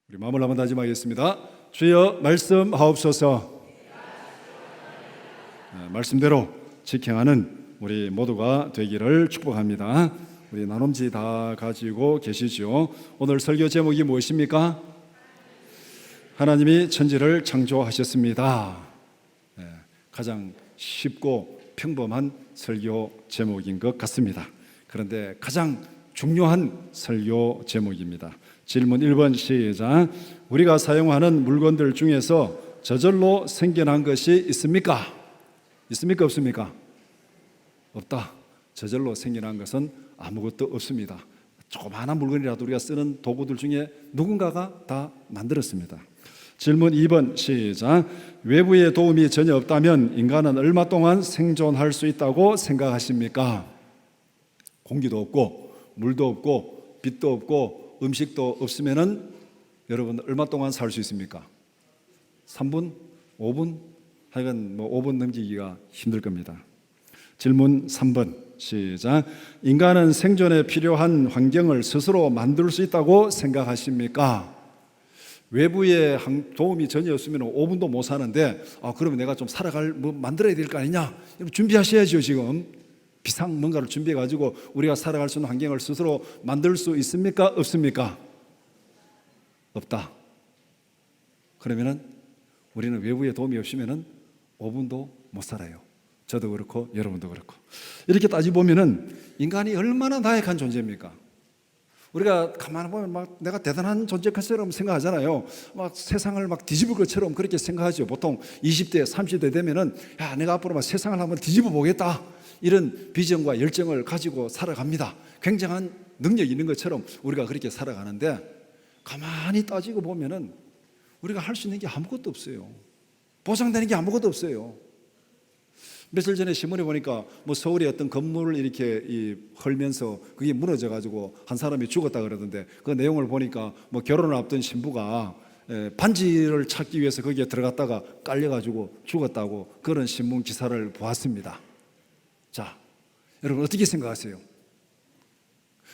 우리 마음을 한번 다짐하겠습니다. 주여 말씀하옵소서. 말씀대로 직행하는 우리 모두가 되기를 축복합니다. 우리 나눔지 다 가지고 계시죠. 오늘 설교 제목이 무엇입니까? 하나님이 천지를 창조하셨습니다. 가장 쉽고 평범한 설교 제목인 것 같습니다. 그런데 가장 중요한 설교 제목입니다. 질문 1번 시작. 우리가 사용하는 물건들 중에서 저절로 생겨난 것이 있습니까? 있습니까? 없습니까? 없다. 저절로 생겨난 것은 아무것도 없습니다. 조그마한 물건이라도 우리가 쓰는 도구들 중에 누군가가 다 만들었습니다. 질문 2번 시작. 외부의 도움이 전혀 없다면 인간은 얼마 동안 생존할 수 있다고 생각하십니까? 공기도 없고 물도 없고 빛도 없고 음식도 없으면은 여러분 얼마 동안 살 수 있습니까? 3분? 5분? 하여간 5분 넘기기가 힘들 겁니다. 질문 3번 시작. 인간은 생존에 필요한 환경을 스스로 만들 수 있다고 생각하십니까? 외부의 도움이 전혀 없으면 5분도 못 사는데 그러면 내가 좀 살아갈 만들어야 될 거 아니냐? 준비하셔야죠. 지금 비상 뭔가를 준비해 가지고 우리가 살아갈 수 있는 환경을 스스로 만들 수 있습니까? 없습니까? 없다. 그러면은 우리는 외부의 도움이 없으면은 5분도 못 살아요. 저도 그렇고 여러분도 그렇고. 이렇게 따지보면은 인간이 얼마나 나약한 존재입니까? 우리가 가만히 보면 막 내가 대단한 존재처럼 생각하잖아요. 막 세상을 막 뒤집을 것처럼 그렇게 생각하죠. 보통 20대, 30대 되면은 내가 앞으로 막 세상을 한번 뒤집어 보겠다. 이런 비전과 열정을 가지고 살아갑니다. 굉장한 능력이 있는 것처럼 우리가 그렇게 살아가는데 가만히 따지고 보면은 우리가 할 수 있는 게 아무것도 없어요. 보장되는 게 아무것도 없어요. 며칠 전에 신문에 보니까 서울의 어떤 건물을 이렇게 헐면서 그게 무너져 가지고 한 사람이 죽었다 그러던데 그 내용을 보니까 결혼을 앞둔 신부가 반지를 찾기 위해서 거기에 들어갔다가 깔려 가지고 죽었다고 그런 신문 기사를 보았습니다. 자, 여러분 어떻게 생각하세요?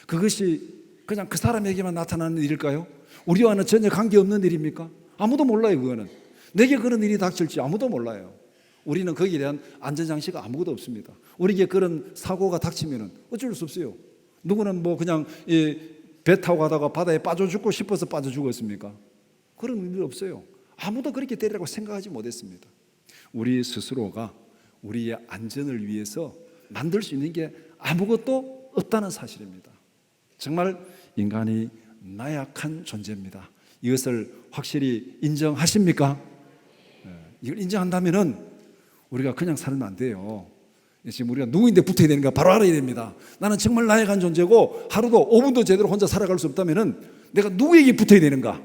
그것이 그냥 그 사람에게만 나타나는 일일까요? 우리와는 전혀 관계없는 일입니까? 아무도 몰라요. 그거는 내게 그런 일이 닥칠지 아무도 몰라요. 우리는 거기에 대한 안전장치가 아무것도 없습니다. 우리에게 그런 사고가 닥치면 어쩔 수 없어요. 누구는 그냥 배 타고 가다가 바다에 빠져 죽고 싶어서 빠져 죽었습니까? 그런 일 없어요. 아무도 그렇게 되리라고 생각하지 못했습니다. 우리 스스로가 우리의 안전을 위해서 만들 수 있는 게 아무것도 없다는 사실입니다. 정말 인간이 나약한 존재입니다. 이것을 확실히 인정하십니까? 이걸 인정한다면은 우리가 그냥 살면 안 돼요. 지금 우리가 누구인데 붙어야 되는가 바로 알아야 됩니다. 나는 정말 나약한 존재고 하루도 5분도 제대로 혼자 살아갈 수 없다면은 내가 누구에게 붙어야 되는가?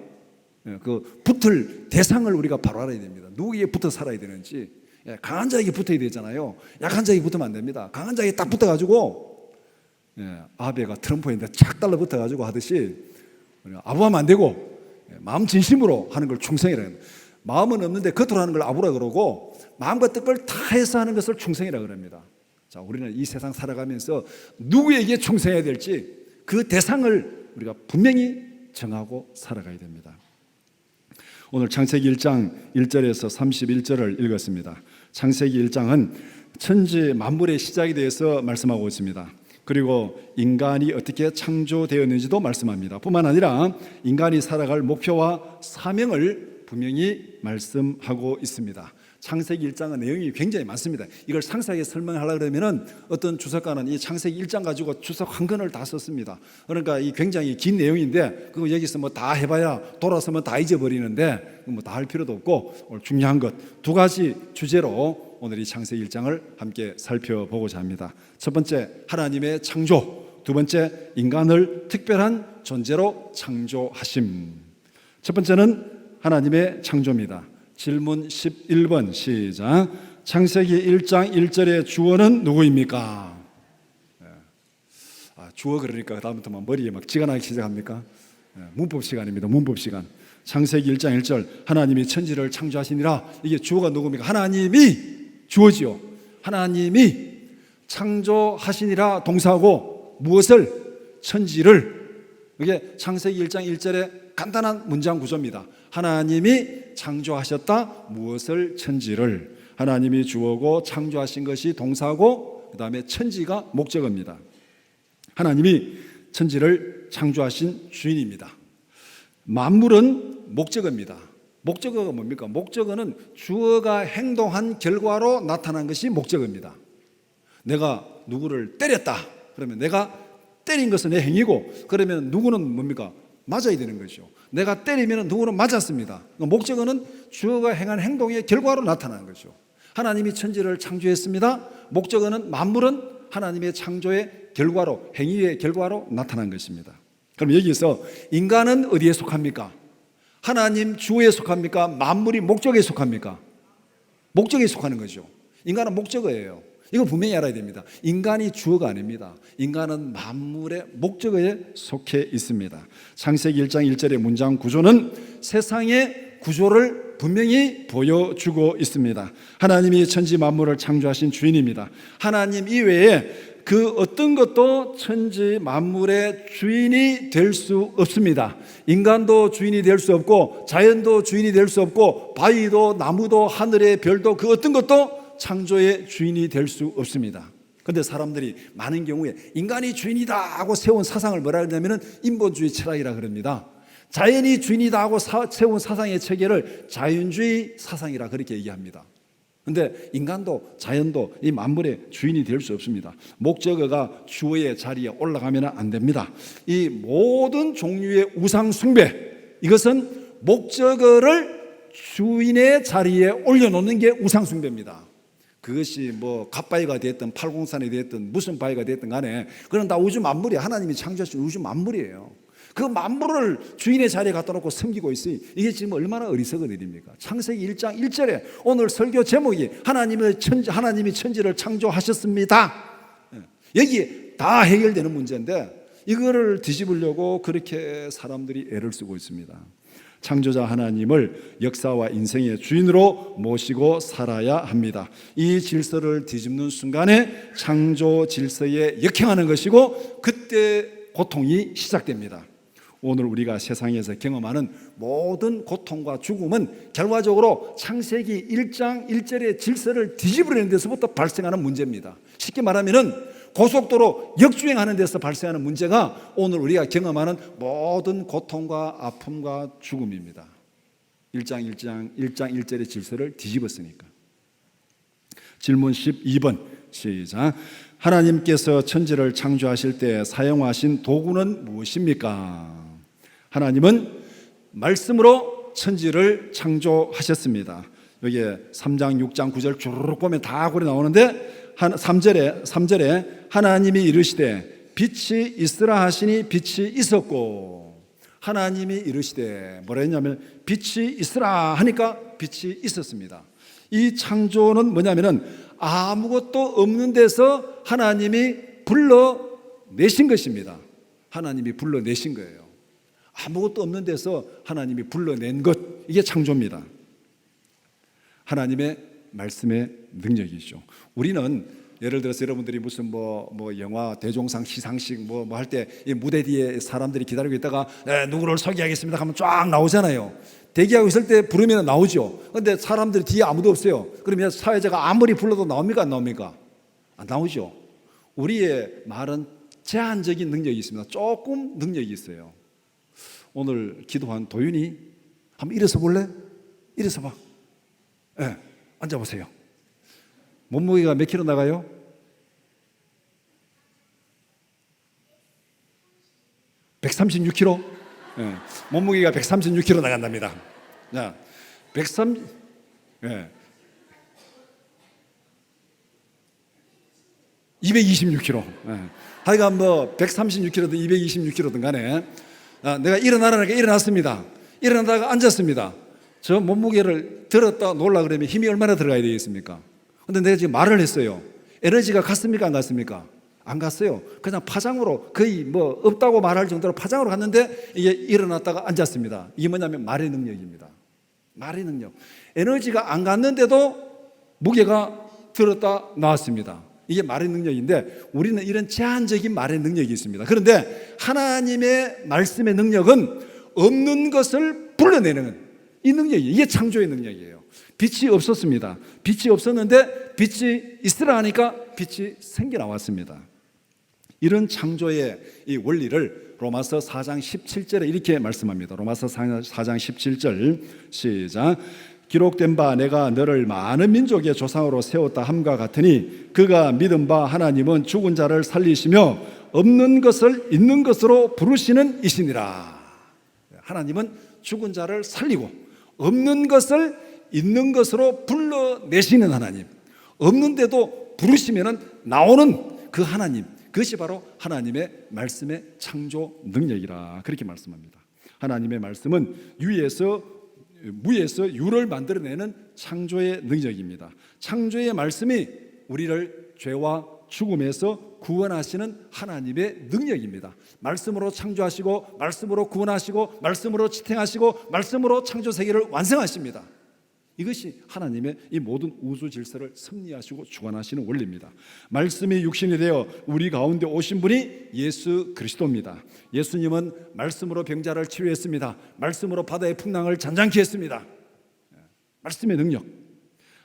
그 붙을 대상을 우리가 바로 알아야 됩니다. 누구에게 붙어 살아야 되는지. 강한 자에게 붙어야 되잖아요. 약한 자에게 붙으면 안 됩니다. 강한 자에게 딱 붙어가지고 아베가 트럼프인데 착 달라붙어가지고 하듯이 아부하면 안 되고 마음 진심으로 하는 걸 충성이라 합니다. 마음은 없는데 겉으로 하는 걸 아부라 그러고 마음과 뜻을 다해서 하는 것을 충성이라 그럽니다. 자, 우리는 이 세상 살아가면서 누구에게 충성해야 될지 그 대상을 우리가 분명히 정하고 살아가야 됩니다. 오늘 창세기 1장 1절에서 31절을 읽었습니다. 창세기 1장은 천지 만물의 시작에 대해서 말씀하고 있습니다. 그리고 인간이 어떻게 창조되었는지도 말씀합니다. 뿐만 아니라 인간이 살아갈 목표와 사명을 분명히 말씀하고 있습니다. 창세기 1장은 내용이 굉장히 많습니다. 이걸 상세하게 설명하려고 그러면 어떤 주석가는 이 창세기 1장 가지고 주석 한 권을 다 썼습니다. 그러니까 이 굉장히 긴 내용인데 그거 여기서 다 해봐야 돌아서면 다 잊어버리는데 다 할 필요도 없고 오늘 중요한 것 두 가지 주제로 오늘 이 창세기 1장을 함께 살펴보고자 합니다. 첫 번째 하나님의 창조, 두 번째 인간을 특별한 존재로 창조하심. 첫 번째는 하나님의 창조입니다. 질문 11번 시작. 창세기 1장 1절의 주어는 누구입니까? 주어 그러니까 그다음부터 머리에 쥐가 나기 시작합니까? 문법 시간입니다. 문법 시간. 창세기 1장 1절 하나님이 천지를 창조하시니라. 이게 주어가 누구입니까? 하나님이 주어지요. 하나님이 창조하시니라 동사하고 무엇을? 천지를. 이게 창세기 1장 1절에 간단한 문장 구조입니다. 하나님이 창조하셨다. 무엇을? 천지를. 하나님이 주어고 창조하신 것이 동사고, 그 다음에 천지가 목적어입니다. 하나님이 천지를 창조하신 주인입니다. 만물은 목적어입니다. 목적어가 뭡니까? 목적어는 주어가 행동한 결과로 나타난 것이 목적어입니다. 내가 누구를 때렸다. 그러면 내가 때린 것은 내 행위고, 그러면 누구는 뭡니까? 맞아야 되는 거죠. 내가 때리면 누구는 맞았습니다. 목적어는 주어가 행한 행동의 결과로 나타나는 거죠. 하나님이 천지를 창조했습니다. 목적어는 만물은 하나님의 창조의 결과로, 행위의 결과로 나타난 것입니다. 그럼 여기서 인간은 어디에 속합니까? 하나님 주어에 속합니까? 만물이 목적에 속합니까? 목적에 속하는 거죠. 인간은 목적어예요. 이거 분명히 알아야 됩니다. 인간이 주어가 아닙니다. 인간은 만물의 목적어에 속해 있습니다. 창세기 1장 1절의 문장 구조는 세상의 구조를 분명히 보여주고 있습니다. 하나님이 천지 만물을 창조하신 주인입니다. 하나님 이외에 그 어떤 것도 천지 만물의 주인이 될 수 없습니다. 인간도 주인이 될 수 없고, 자연도 주인이 될 수 없고, 바위도 나무도 하늘의 별도 그 어떤 것도 창조의 주인이 될 수 없습니다. 그런데 사람들이 많은 경우에 인간이 주인이다 하고 세운 사상을 뭐라 그러냐면 인본주의 철학이라 그럽니다. 자연이 주인이다 하고 세운 사상의 체계를 자연주의 사상이라 그렇게 얘기합니다. 그런데 인간도 자연도 이 만물의 주인이 될 수 없습니다. 목적어가 주어의 자리에 올라가면 안 됩니다. 이 모든 종류의 우상 숭배, 이것은 목적어를 주인의 자리에 올려놓는 게 우상 숭배입니다. 그것이 뭐 갓바위가 됐든 팔공산이 됐든 무슨 바위가 됐든 간에 그건 다 우주 만물이에요. 하나님이 창조하신 우주 만물이에요. 그 만물을 주인의 자리에 갖다 놓고 섬기고 있으니 이게 지금 얼마나 어리석은 일입니까? 창세기 1장 1절에 오늘 설교 제목이 하나님이 천지를 창조하셨습니다. 여기에 다 해결되는 문제인데 이거를 뒤집으려고 그렇게 사람들이 애를 쓰고 있습니다. 창조자 하나님을 역사와 인생의 주인으로 모시고 살아야 합니다. 이 질서를 뒤집는 순간에 창조 질서에 역행하는 것이고 그때 고통이 시작됩니다. 오늘 우리가 세상에서 경험하는 모든 고통과 죽음은 결과적으로 창세기 1장 1절의 질서를 뒤집으려는 데서부터 발생하는 문제입니다. 쉽게 말하면 고속도로 역주행하는 데서 발생하는 문제가 오늘 우리가 경험하는 모든 고통과 아픔과 죽음입니다. 1장 1절의 질서를 뒤집었으니까. 질문 12번 시작. 하나님께서 천지를 창조하실 때 사용하신 도구는 무엇입니까? 하나님은 말씀으로 천지를 창조하셨습니다. 여기에 3장 6장 9절 주르륵 보면 다 고려 나오는데 3절에 하나님이 이르시되 빛이 있으라 하시니 빛이 있었고, 하나님이 이르시되 뭐라 했냐면 빛이 있으라 하니까 빛이 있었습니다. 이 창조는 뭐냐면은 아무것도 없는 데서 하나님이 불러내신 것입니다. 하나님이 불러내신 거예요. 아무것도 없는 데서 하나님이 불러낸 것, 이게 창조입니다. 하나님의 말씀의 능력이죠. 우리는 예를 들어서 여러분들이 무슨 뭐 영화 대종상 시상식 뭐 할 때 이 무대 뒤에 사람들이 기다리고 있다가 누구를 소개하겠습니다 하면 쫙 나오잖아요. 대기하고 있을 때 부르면 나오죠. 그런데 사람들이 뒤에 아무도 없어요. 그러면 사회자가 아무리 불러도 나옵니까 안 나옵니까? 안 나오죠. 우리의 말은 제한적인 능력이 있습니다. 조금 능력이 있어요. 오늘 기도한 도윤이 한번 일어서 볼래? 일어서 봐. 네, 앉아보세요. 몸무게가 몇 킬로 나가요? 136kg? 네, 몸무게가 136kg 나간답니다. 자, 130, 네. 226kg. 네. 하여간 뭐 136kg든 226kg든 간에 내가 일어나라니까 일어났습니다. 일어나다가 앉았습니다. 저 몸무게를 들었다 놓으려 그러면 힘이 얼마나 들어가야 되겠습니까? 근데 내가 지금 말을 했어요. 에너지가 갔습니까 안 갔습니까? 안 갔어요. 그냥 파장으로 거의 뭐 없다고 말할 정도로 파장으로 갔는데 이게 일어났다가 앉았습니다. 이게 뭐냐면 말의 능력입니다. 말의 능력. 에너지가 안 갔는데도 무게가 들었다 나왔습니다. 이게 말의 능력인데 우리는 이런 제한적인 말의 능력이 있습니다. 그런데 하나님의 말씀의 능력은 없는 것을 불러내는 이 능력이, 이게 창조의 능력이에요. 빛이 없었습니다. 빛이 없었는데 빛이 있으라 하니까 빛이 생겨나왔습니다. 이런 창조의 이 원리를 로마서 4장 17절에 이렇게 말씀합니다. 로마서 4장 17절 시작. 기록된 바 내가 너를 많은 민족의 조상으로 세웠다 함과 같으니 그가 믿은 바 하나님은 죽은 자를 살리시며 없는 것을 있는 것으로 부르시는 이시니라. 하나님은 죽은 자를 살리고 없는 것을 있는 것으로 불러내시는 하나님, 없는데도 부르시면 나오는 그 하나님, 그것이 바로 하나님의 말씀의 창조 능력이라 그렇게 말씀합니다. 하나님의 말씀은 무에서 유를 만들어내는 창조의 능력입니다. 창조의 말씀이 우리를 죄와 죽음에서 구원하시는 하나님의 능력입니다. 말씀으로 창조하시고 말씀으로 구원하시고 말씀으로 지탱하시고 말씀으로 창조 세계를 완성하십니다. 이것이 하나님의 이 모든 우주 질서를 섭리하시고 주관하시는 원리입니다. 말씀이 육신이 되어 우리 가운데 오신 분이 예수 그리스도입니다. 예수님은 말씀으로 병자를 치료했습니다. 말씀으로 바다의 풍랑을 잔잔케 했습니다. 말씀의 능력,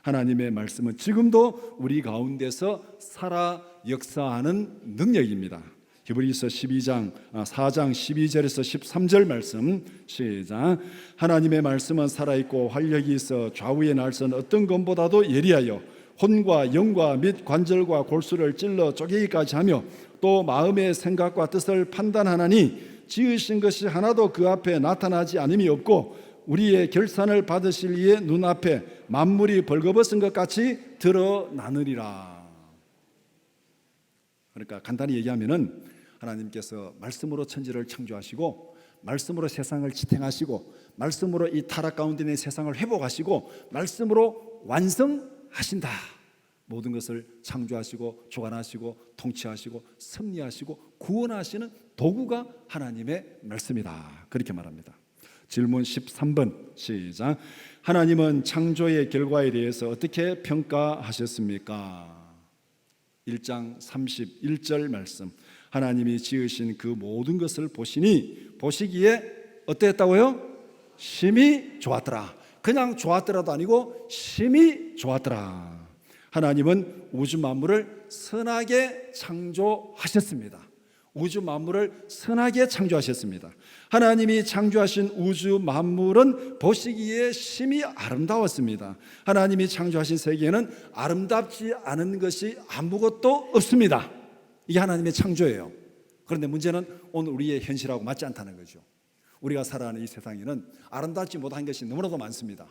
하나님의 말씀은 지금도 우리 가운데서 살아 역사하는 능력입니다. 히브리서 4장 12절에서 13절 말씀 시작. 하나님의 말씀은 살아있고 활력이 있어 좌우의 날선 어떤 검보다도 예리하여 혼과 영과 및 관절과 골수를 찔러 쪼개기까지 하며 또 마음의 생각과 뜻을 판단하나니 지으신 것이 하나도 그 앞에 나타나지 않음이 없고 우리의 결산을 받으실 이의 눈앞에 만물이 벌거벗은 것 같이 드러나느니라. 그러니까 간단히 얘기하면은 하나님께서 말씀으로 천지를 창조하시고 말씀으로 세상을 지탱하시고 말씀으로 이 타락 가운데 있는 세상을 회복하시고 말씀으로 완성하신다. 모든 것을 창조하시고 주관하시고 통치하시고 섭리하시고 구원하시는 도구가 하나님의 말씀이다. 그렇게 말합니다. 질문 13번 시작. 하나님은 창조의 결과에 대해서 어떻게 평가하셨습니까? 1장 31절 말씀. 하나님이 지으신 그 모든 것을 보시기에 어땠다고요? 심히 좋았더라. 그냥 좋았더라도 아니고 심히 좋았더라. 하나님은 우주 만물을 선하게 창조하셨습니다. 우주 만물을 선하게 창조하셨습니다. 하나님이 창조하신 우주 만물은 보시기에 심히 아름다웠습니다. 하나님이 창조하신 세계에는 아름답지 않은 것이 아무것도 없습니다. 이게 하나님의 창조예요. 그런데 문제는 오늘 우리의 현실하고 맞지 않다는 거죠. 우리가 살아가는 이 세상에는 아름답지 못한 것이 너무나도 많습니다.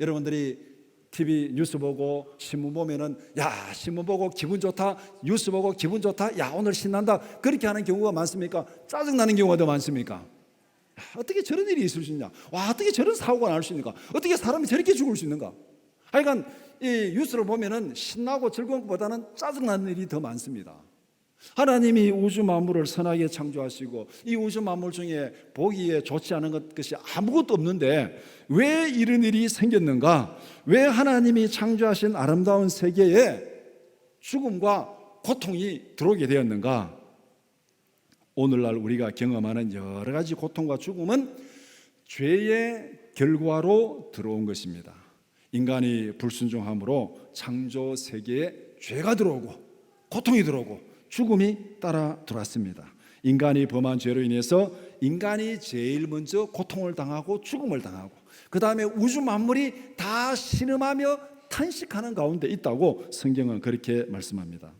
여러분들이 TV 뉴스 보고 신문 보면은 야 신문 보고 기분 좋다, 뉴스 보고 기분 좋다, 야 오늘 신난다, 그렇게 하는 경우가 많습니까? 짜증나는 경우가 더 많습니까? 어떻게 저런 일이 있을 수 있냐? 와 어떻게 저런 사고가 날 수 있는가? 어떻게 사람이 저렇게 죽을 수 있는가? 하여간 이 뉴스를 보면은 신나고 즐거운 것보다는 짜증나는 일이 더 많습니다. 하나님이 우주 만물을 선하게 창조하시고 이 우주 만물 중에 보기에 좋지 않은 것이 아무것도 없는데 왜 이런 일이 생겼는가? 왜 하나님이 창조하신 아름다운 세계에 죽음과 고통이 들어오게 되었는가? 오늘날 우리가 경험하는 여러 가지 고통과 죽음은 죄의 결과로 들어온 것입니다. 인간이 불순종함으로 창조 세계에 죄가 들어오고 고통이 들어오고 죽음이 따라 들어왔습니다. 인간이 범한 죄로 인해서 인간이 제일 먼저 고통을 당하고 죽음을 당하고 그 다음에 우주 만물이 다 신음하며 탄식하는 가운데 있다고 성경은 그렇게 말씀합니다.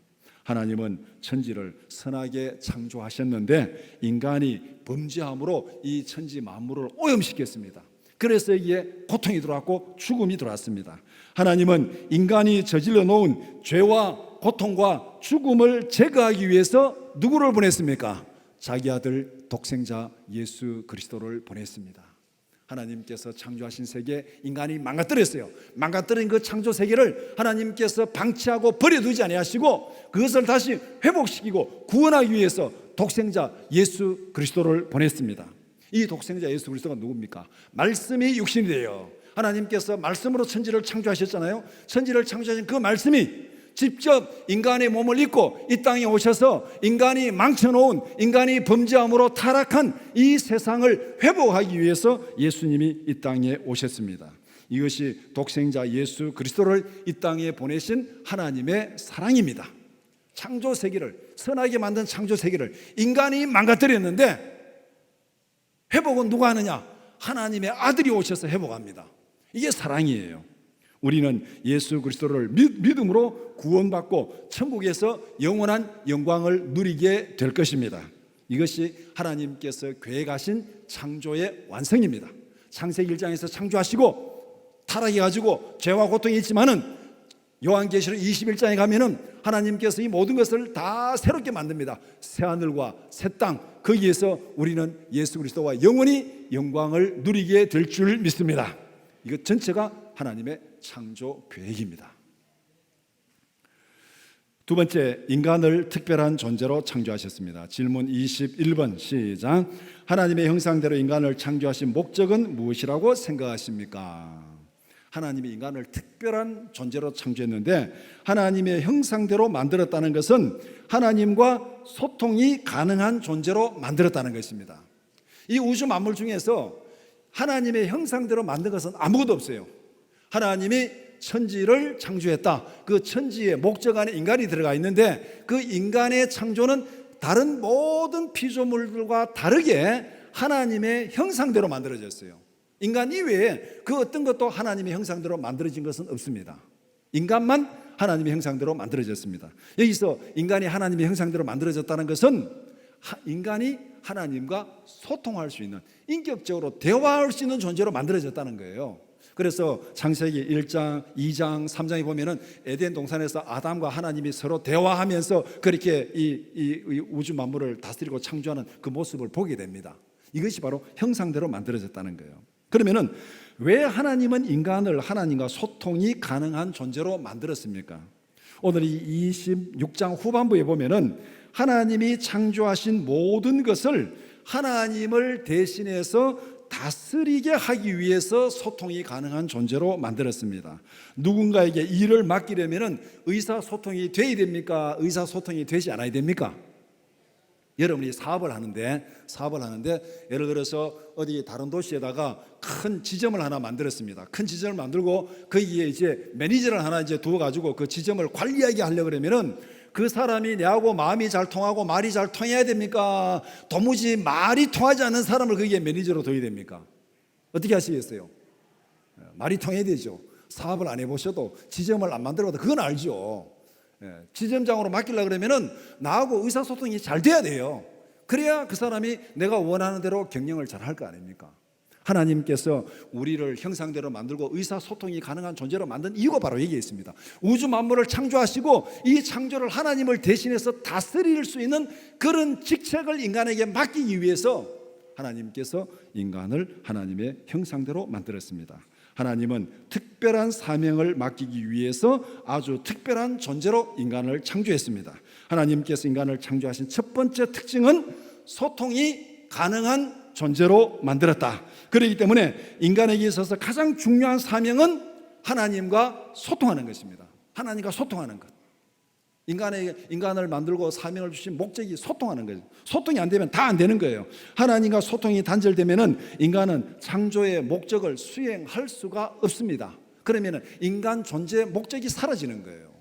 하나님은 천지를 선하게 창조하셨는데 인간이 범죄함으로 이 천지 만물을 오염시켰습니다. 그래서 여기에 고통이 들어왔고 죽음이 들어왔습니다. 하나님은 인간이 저질러 놓은 죄와 고통과 죽음을 제거하기 위해서 누구를 보냈습니까? 자기 아들 독생자 예수 그리스도를 보냈습니다. 하나님께서 창조하신 세계 인간이 망가뜨렸어요. 망가뜨린 그 창조 세계를 하나님께서 방치하고 버려두지 아니하시고 그것을 다시 회복시키고 구원하기 위해서 독생자 예수 그리스도를 보냈습니다. 이 독생자 예수 그리스도가 누굽니까? 말씀이 육신이 돼요. 하나님께서 말씀으로 천지를 창조하셨잖아요. 천지를 창조하신 그 말씀이 직접 인간의 몸을 입고 이 땅에 오셔서 인간이 망쳐놓은, 인간이 범죄함으로 타락한 이 세상을 회복하기 위해서 예수님이 이 땅에 오셨습니다. 이것이 독생자 예수 그리스도를 이 땅에 보내신 하나님의 사랑입니다. 창조 세계를, 선하게 만든 창조 세계를 인간이 망가뜨렸는데 회복은 누가 하느냐? 하나님의 아들이 오셔서 회복합니다. 이게 사랑이에요. 우리는 예수 그리스도를 믿음으로 구원받고 천국에서 영원한 영광을 누리게 될 것입니다. 이것이 하나님께서 계획하신 창조의 완성입니다. 창세기 1장에서 창조하시고 타락해가지고 죄와 고통이 있지만은 요한계시록 21장에 가면은 하나님께서 이 모든 것을 다 새롭게 만듭니다. 새하늘과 새 땅, 거기에서 우리는 예수 그리스도와 영원히 영광을 누리게 될 줄 믿습니다. 이것 전체가 하나님의 창조 계획입니다. 두 번째, 인간을 특별한 존재로 창조하셨습니다. 질문 21번 시작. 하나님의 형상대로 인간을 창조하신 목적은 무엇이라고 생각하십니까? 하나님이 인간을 특별한 존재로 창조했는데 하나님의 형상대로 만들었다는 것은 하나님과 소통이 가능한 존재로 만들었다는 것입니다. 이 우주 만물 중에서 하나님의 형상대로 만든 것은 아무것도 없어요. 하나님이 천지를 창조했다. 그 천지의 목적 안에 인간이 들어가 있는데 그 인간의 창조는 다른 모든 피조물들과 다르게 하나님의 형상대로 만들어졌어요. 인간 이외에 그 어떤 것도 하나님의 형상대로 만들어진 것은 없습니다. 인간만 하나님의 형상대로 만들어졌습니다. 여기서 인간이 하나님의 형상대로 만들어졌다는 것은 인간이 하나님과 소통할 수 있는, 인격적으로 대화할 수 있는 존재로 만들어졌다는 거예요. 그래서 창세기 1장, 2장, 3장에 보면은 에덴 동산에서 아담과 하나님이 서로 대화하면서 그렇게 이 우주 만물을 다스리고 창조하는 그 모습을 보게 됩니다. 이것이 바로 형상대로 만들어졌다는 거예요. 그러면은 왜 하나님은 인간을 하나님과 소통이 가능한 존재로 만들었습니까? 오늘 이 26장 후반부에 보면은 하나님이 창조하신 모든 것을 하나님을 대신해서 다스리게 하기 위해서 소통이 가능한 존재로 만들었습니다. 누군가에게 일을 맡기려면 의사소통이 돼야 됩니까? 의사소통이 되지 않아야 됩니까? 여러분이 사업을 하는데 예를 들어서 어디 다른 도시에다가 큰 지점을 하나 만들었습니다. 큰 지점을 만들고 거기에 이제 매니저를 하나 이제 두어가지고 그 지점을 관리하게 하려고 그러면은 그 사람이 내하고 마음이 잘 통하고 말이 잘 통해야 됩니까? 도무지 말이 통하지 않는 사람을 거기에 매니저로 둬야 됩니까? 어떻게 하시겠어요? 말이 통해야 되죠. 사업을 안 해보셔도 지점을 안 만들어도 그건 알죠. 지점장으로 맡기려고 그러면은 나하고 의사소통이 잘 돼야 돼요. 그래야 그 사람이 내가 원하는 대로 경영을 잘 할 거 아닙니까? 하나님께서 우리를 형상대로 만들고 의사소통이 가능한 존재로 만든 이유가 바로 여기에 있습니다. 우주 만물을 창조하시고 이 창조를 하나님을 대신해서 다스릴 수 있는 그런 직책을 인간에게 맡기기 위해서 하나님께서 인간을 하나님의 형상대로 만들었습니다. 하나님은 특별한 사명을 맡기기 위해서 아주 특별한 존재로 인간을 창조했습니다. 하나님께서 인간을 창조하신 첫 번째 특징은 소통이 가능한 존재로 만들었다. 그렇기 때문에 인간에게 있어서 가장 중요한 사명은 하나님과 소통하는 것입니다. 하나님과 소통하는 것. 인간을 만들고 사명을 주신 목적이 소통하는 거죠. 소통이 안 되면 다 안 되는 거예요. 하나님과 소통이 단절되면은 인간은 창조의 목적을 수행할 수가 없습니다. 그러면은 인간 존재의 목적이 사라지는 거예요.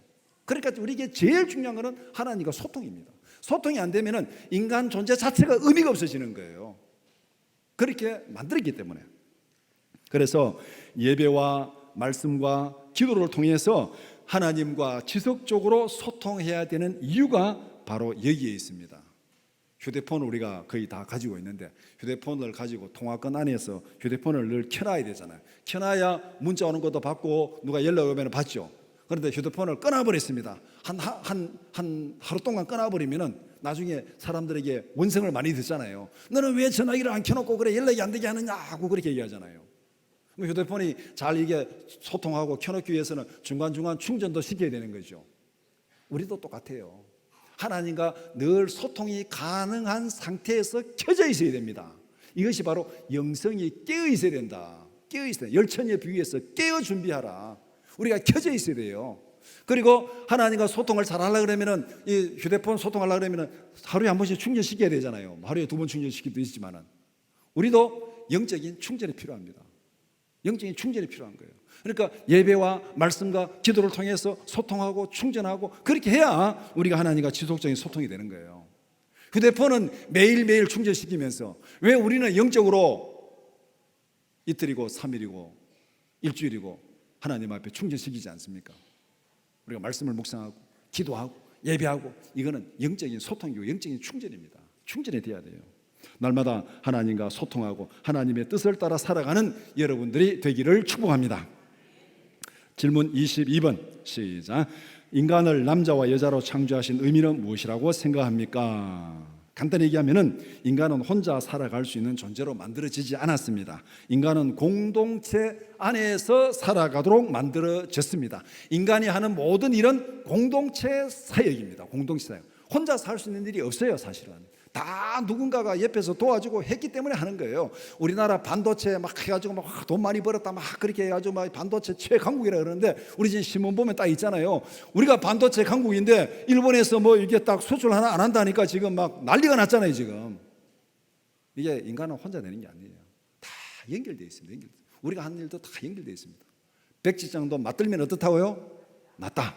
그러니까 우리에게 제일 중요한 것은 하나님과 소통입니다. 소통이 안 되면은 인간 존재 자체가 의미가 없어지는 거예요. 그렇게 만들었기 때문에. 그래서 예배와 말씀과 기도를 통해서 하나님과 지속적으로 소통해야 되는 이유가 바로 여기에 있습니다. 휴대폰을 우리가 거의 다 가지고 있는데 휴대폰을 가지고 통화권 안에서 휴대폰을 늘 켜놔야 되잖아요. 켜놔야 문자 오는 것도 받고 누가 연락 오면 받죠. 그런데 휴대폰을 끊어버렸습니다. 한 하루 동안 끊어버리면은 나중에 사람들에게 원성을 많이 듣잖아요. 너는 왜 전화기를 안 켜놓고 그래 연락이 안 되게 하느냐 하고 그렇게 얘기하잖아요. 휴대폰이 잘 이게 소통하고 켜놓기 위해서는 중간중간 충전도 시켜야 되는 거죠. 우리도 똑같아요. 하나님과 늘 소통이 가능한 상태에서 켜져 있어야 됩니다. 이것이 바로 영성이 깨어 있어야 된다. 깨어 있어야 된다. 열처녀에 비유해서 깨어 준비하라. 우리가 켜져 있어야 돼요. 그리고 하나님과 소통을 잘 하려고 그러면은 이 휴대폰 소통하려고 그러면은 하루에 한 번씩 충전시켜야 되잖아요. 하루에 2번 충전시키도 있지만은 우리도 영적인 충전이 필요합니다. 영적인 충전이 필요한 거예요. 그러니까 예배와 말씀과 기도를 통해서 소통하고 충전하고 그렇게 해야 우리가 하나님과 지속적인 소통이 되는 거예요. 휴대폰은 매일매일 충전시키면서 왜 우리는 영적으로 이틀이고 3일이고 일주일이고 하나님 앞에 충전시키지 않습니까? 우리가 말씀을 묵상하고 기도하고 예배하고 이거는 영적인 소통이고 영적인 충전입니다. 충전이 돼야 돼요. 날마다 하나님과 소통하고 하나님의 뜻을 따라 살아가는 여러분들이 되기를 축복합니다. 질문 22번 시작. 인간을 남자와 여자로 창조하신 의미는 무엇이라고 생각합니까? 간단히 얘기하면은 인간은 혼자 살아갈 수 있는 존재로 만들어지지 않았습니다. 인간은 공동체 안에서 살아가도록 만들어졌습니다. 인간이 하는 모든 일은 공동체 사역입니다. 공동체 사역. 혼자 살 수 있는 일이 없어요. 사실은 다 누군가가 옆에서 도와주고 했기 때문에 하는 거예요. 우리나라 반도체 막 해가지고 막 돈 많이 벌었다 막 그렇게 해가지고 막 반도체 최강국이라 그러는데 우리 지금 신문 보면 딱 있잖아요. 우리가 반도체 강국인데 일본에서 뭐 이게 딱 수출 하나 안 한다니까 지금 막 난리가 났잖아요. 지금 이게 인간은 혼자 되는 게 아니에요. 다 연결되어 있습니다. 우리가 하는 일도 다 연결되어 있습니다. 백지장도 맞들면 어떻다고요? 낫다.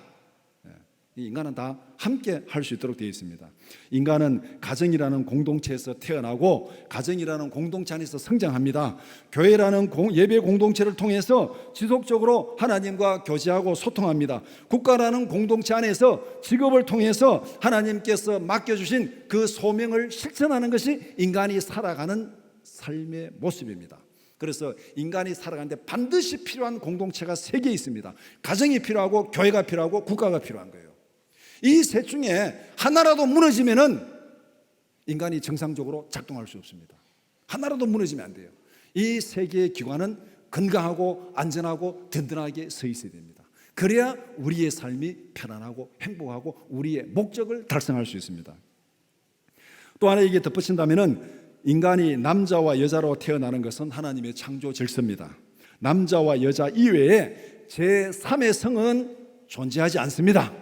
인간은 다 함께 할 수 있도록 되어 있습니다. 인간은 가정이라는 공동체에서 태어나고 가정이라는 공동체 안에서 성장합니다. 교회라는 예배 공동체를 통해서 지속적으로 하나님과 교제하고 소통합니다. 국가라는 공동체 안에서 직업을 통해서 하나님께서 맡겨주신 그 소명을 실천하는 것이 인간이 살아가는 삶의 모습입니다. 그래서 인간이 살아가는데 반드시 필요한 공동체가 3개 있습니다. 가정이 필요하고 교회가 필요하고 국가가 필요한 거예요. 이 셋 중에 하나라도 무너지면은 인간이 정상적으로 작동할 수 없습니다. 하나라도 무너지면 안 돼요. 이 3개의 기관은 건강하고 안전하고 든든하게 서 있어야 됩니다. 그래야 우리의 삶이 편안하고 행복하고 우리의 목적을 달성할 수 있습니다. 또 하나 이게 덧붙인다면은 인간이 남자와 여자로 태어나는 것은 하나님의 창조 질서입니다. 남자와 여자 이외에 제3의 성은 존재하지 않습니다.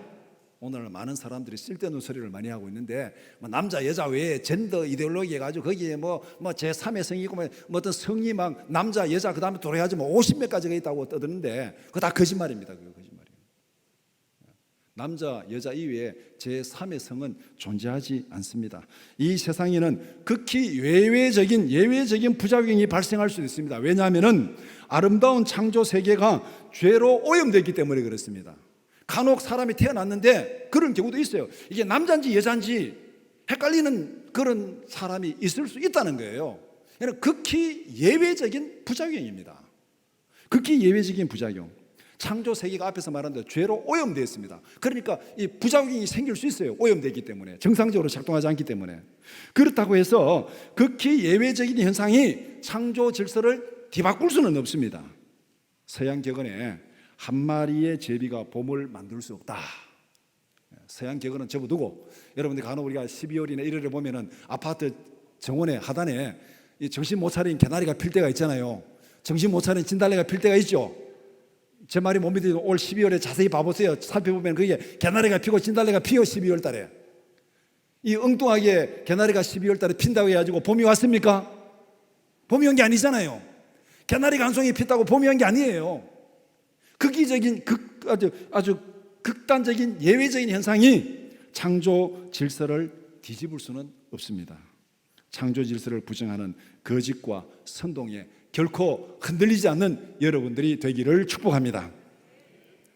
오늘 많은 사람들이 쓸데없는 소리를 많이 하고 있는데 뭐 남자 여자 외에 젠더 이데올로기 해가지고 거기에 뭐 제3의 성이 있고 뭐 어떤 성이 막 남자 여자 그 다음에 돌아가지고 뭐 50몇 가지가 있다고 떠드는데 그거 다 거짓말입니다. 그거 거짓말이에요. 남자 여자 이외에 제3의 성은 존재하지 않습니다. 이 세상에는 극히 예외적인 부작용이 발생할 수 있습니다. 왜냐하면은 아름다운 창조 세계가 죄로 오염되기 때문에 그렇습니다. 간혹 사람이 태어났는데 그런 경우도 있어요. 이게 남자인지 여자인지 헷갈리는 그런 사람이 있을 수 있다는 거예요. 극히 예외적인 부작용입니다. 극히 예외적인 부작용. 창조 세계가 앞에서 말한 대로 죄로 오염되어 있습니다. 그러니까 이 부작용이 생길 수 있어요. 오염되기 때문에, 정상적으로 작동하지 않기 때문에. 그렇다고 해서 극히 예외적인 현상이 창조 질서를 뒤바꿀 수는 없습니다. 서양 격언에 한 마리의 제비가 봄을 만들 수 없다. 서양 격언은 접어두고 여러분들 간혹 우리가 12월이나 1월에 보면은 아파트 정원의 하단에 이 정신 못 차린 개나리가 필 때가 있잖아요. 정신 못 차린 진달래가 필 때가 있죠. 제 말이 못 믿어도 올 12월에 자세히 봐보세요. 살펴보면 그게 개나리가 피고 진달래가 피어 12월 달에. 이 엉뚱하게 개나리가 12월 달에 핀다고 해가지고 봄이 왔습니까? 봄이 온 게 아니잖아요. 개나리가 한 송이 폈다고 봄이 온 게 아니에요. 극이적인 아주 극단적인 예외적인 현상이 창조 질서를 뒤집을 수는 없습니다. 창조 질서를 부정하는 거짓과 선동에 결코 흔들리지 않는 여러분들이 되기를 축복합니다.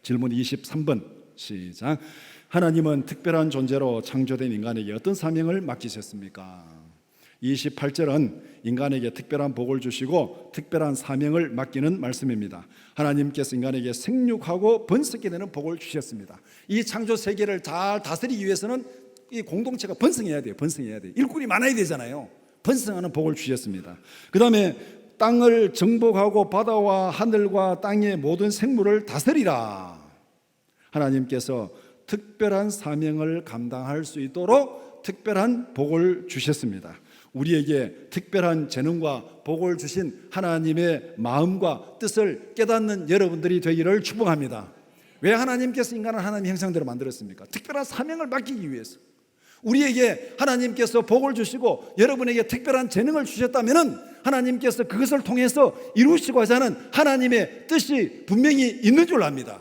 질문 23번 시작. 하나님은 특별한 존재로 창조된 인간에게 어떤 사명을 맡기셨습니까? 28절은 인간에게 특별한 복을 주시고 특별한 사명을 맡기는 말씀입니다. 하나님께서 인간에게 생육하고 번성케 되는 복을 주셨습니다. 이 창조 세계를 잘 다스리기 위해서는 이 공동체가 번성해야 돼요. 번성해야 돼요. 일꾼이 많아야 되잖아요. 번성하는 복을 주셨습니다. 그 다음에 땅을 정복하고 바다와 하늘과 땅의 모든 생물을 다스리라. 하나님께서 특별한 사명을 감당할 수 있도록 특별한 복을 주셨습니다. 우리에게 특별한 재능과 복을 주신 하나님의 마음과 뜻을 깨닫는 여러분들이 되기를 축복합니다. 왜 하나님께서 인간을 하나님의 형상대로 만들었습니까? 특별한 사명을 맡기기 위해서. 우리에게 하나님께서 복을 주시고 여러분에게 특별한 재능을 주셨다면 하나님께서 그것을 통해서 이루시고자 하는 하나님의 뜻이 분명히 있는 줄 압니다.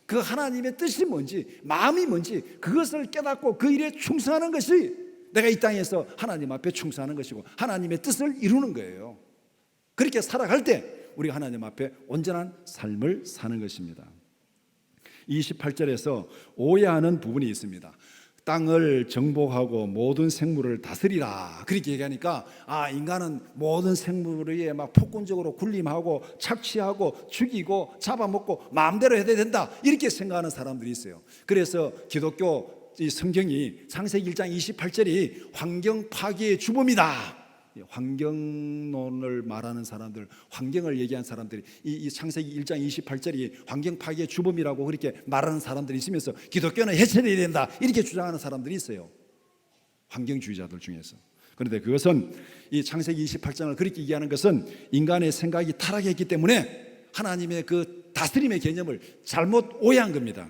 그 하나님의 뜻이 뭔지, 마음이 뭔지 그것을 깨닫고 그 일에 충성하는 것이 내가 이 땅에서 하나님 앞에 충성하는 것이고 하나님의 뜻을 이루는 거예요. 그렇게 살아갈 때 우리가 하나님 앞에 온전한 삶을 사는 것입니다. 28절에서 오해하는 부분이 있습니다. 땅을 정복하고 모든 생물을 다스리라 그렇게 얘기하니까 인간은 모든 생물에 막 폭군적으로 군림하고 착취하고 죽이고 잡아먹고 마음대로 해야 된다 이렇게 생각하는 사람들이 있어요. 그래서 기독교 이 성경이 창세기 1장 28절이 환경 파괴의 주범이다. 환경론을 말하는 사람들, 환경을 얘기한 사람들이 이 창세기 1장 28절이 환경 파괴의 주범이라고 그렇게 말하는 사람들이 있으면서 기독교는 해체해야 된다 이렇게 주장하는 사람들이 있어요. 환경주의자들 중에서. 그런데 그것은 이 창세기 28장을 그렇게 얘기하는 것은 인간의 생각이 타락했기 때문에 하나님의 그 다스림의 개념을 잘못 오해한 겁니다.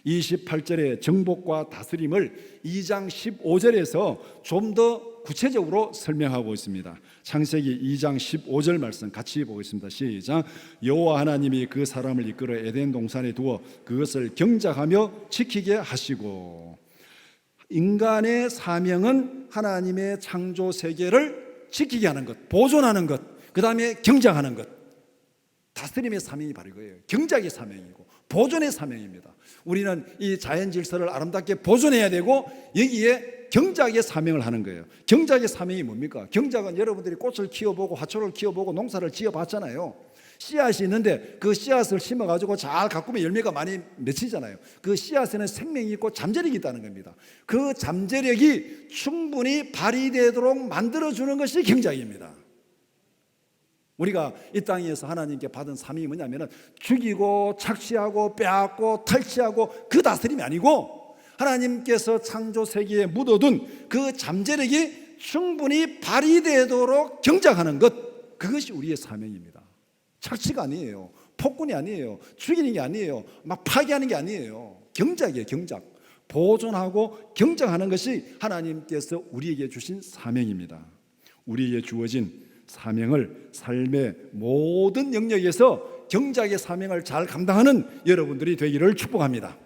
28절의 정복과 다스림을 2장 15절에서 좀 더 구체적으로 설명하고 있습니다. 창세기 2장 15절 말씀 같이 보겠습니다. 시작. 여호와 하나님이 그 사람을 이끌어 에덴 동산에 두어 그것을 경작하며 지키게 하시고. 인간의 사명은 하나님의 창조 세계를 지키게 하는 것, 보존하는 것, 그 다음에 경작하는 것. 다스림의 사명이 바로 이거예요. 경작의 사명이고 보존의 사명입니다. 우리는 이 자연 질서를 아름답게 보존해야 되고 여기에 경작의 사명을 하는 거예요. 경작의 사명이 뭡니까? 경작은 여러분들이 꽃을 키워보고 화초를 키워보고 농사를 지어봤잖아요. 씨앗이 있는데 그 씨앗을 심어가지고 잘 가꾸면 열매가 많이 맺히잖아요. 그 씨앗에는 생명이 있고 잠재력이 있다는 겁니다. 그 잠재력이 충분히 발휘되도록 만들어주는 것이 경작입니다. 우리가 이 땅에서 하나님께 받은 사명이 뭐냐면 죽이고 착취하고 빼앗고 탈취하고 그 다스림이 아니고 하나님께서 창조 세계에 묻어둔 그 잠재력이 충분히 발휘되도록 경작하는 것, 그것이 우리의 사명입니다. 착취가 아니에요. 폭군이 아니에요. 죽이는 게 아니에요. 막 파괴하는 게 아니에요. 경작이에요. 경작. 보존하고 경작하는 것이 하나님께서 우리에게 주신 사명입니다. 우리에게 주어진 사명을 삶의 모든 영역에서 경작의 사명을 잘 감당하는 여러분들이 되기를 축복합니다.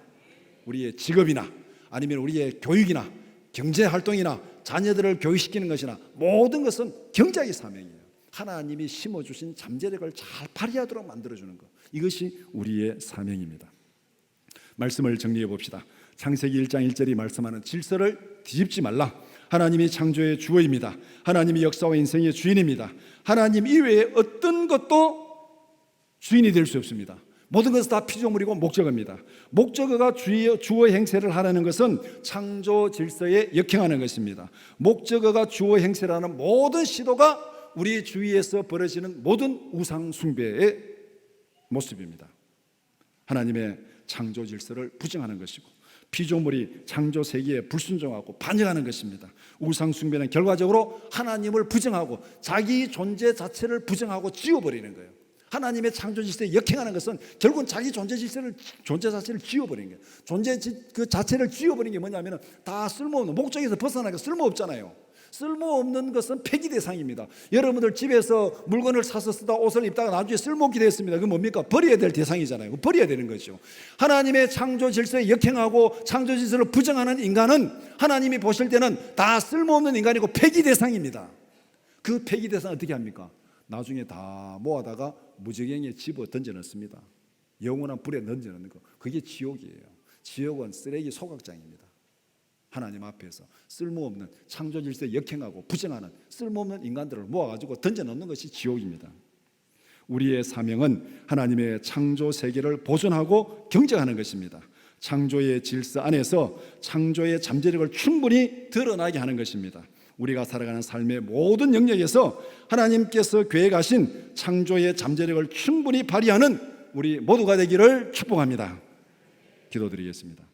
우리의 직업이나 아니면 우리의 교육이나 경제활동이나 자녀들을 교육시키는 것이나 모든 것은 경작의 사명이에요. 하나님이 심어주신 잠재력을 잘 발휘하도록 만들어주는 것, 이것이 우리의 사명입니다. 말씀을 정리해 봅시다. 창세기 1장 1절이 말씀하는 질서를 뒤집지 말라. 하나님이 창조의 주어입니다. 하나님이 역사와 인생의 주인입니다. 하나님 이외에 어떤 것도 주인이 될 수 없습니다. 모든 것은 다 피조물이고 목적어입니다. 목적어가 주어 행세를 하라는 것은 창조 질서에 역행하는 것입니다. 목적어가 주어 행세를 하는 모든 시도가 우리 주위에서 벌어지는 모든 우상 숭배의 모습입니다. 하나님의 창조 질서를 부정하는 것이고 피조물이 창조 세계에 불순종하고 반역하는 것입니다. 우상 숭배는 결과적으로 하나님을 부정하고 자기 존재 자체를 부정하고 지워버리는 거예요. 하나님의 창조 질서에 역행하는 것은 결국은 자기 존재 자체를 지워버리는 거예요. 존재 그 자체를 지워버리는 게 뭐냐면 다 쓸모없는, 목적에서 벗어나니까 쓸모없잖아요. 쓸모없는 것은 폐기 대상입니다. 여러분들 집에서 물건을 사서 쓰다 옷을 입다가 나중에 쓸모없게 됐습니다. 그건 뭡니까? 버려야 될 대상이잖아요. 버려야 되는 거죠. 하나님의 창조 질서에 역행하고 창조 질서를 부정하는 인간은 하나님이 보실 때는 다 쓸모없는 인간이고 폐기 대상입니다. 그 폐기 대상 어떻게 합니까? 나중에 다 모아다가 무지경에 집어 던져넣습니다. 영원한 불에 던져넣는 거, 그게 지옥이에요. 지옥은 쓰레기 소각장입니다. 하나님 앞에서 쓸모없는 창조 질서에 역행하고 부정하는 쓸모없는 인간들을 모아가지고 던져넣는 것이 지옥입니다. 우리의 사명은 하나님의 창조 세계를 보존하고 경작하는 것입니다. 창조의 질서 안에서 창조의 잠재력을 충분히 드러나게 하는 것입니다. 우리가 살아가는 삶의 모든 영역에서 하나님께서 계획하신 창조의 잠재력을 충분히 발휘하는 우리 모두가 되기를 축복합니다. 기도드리겠습니다.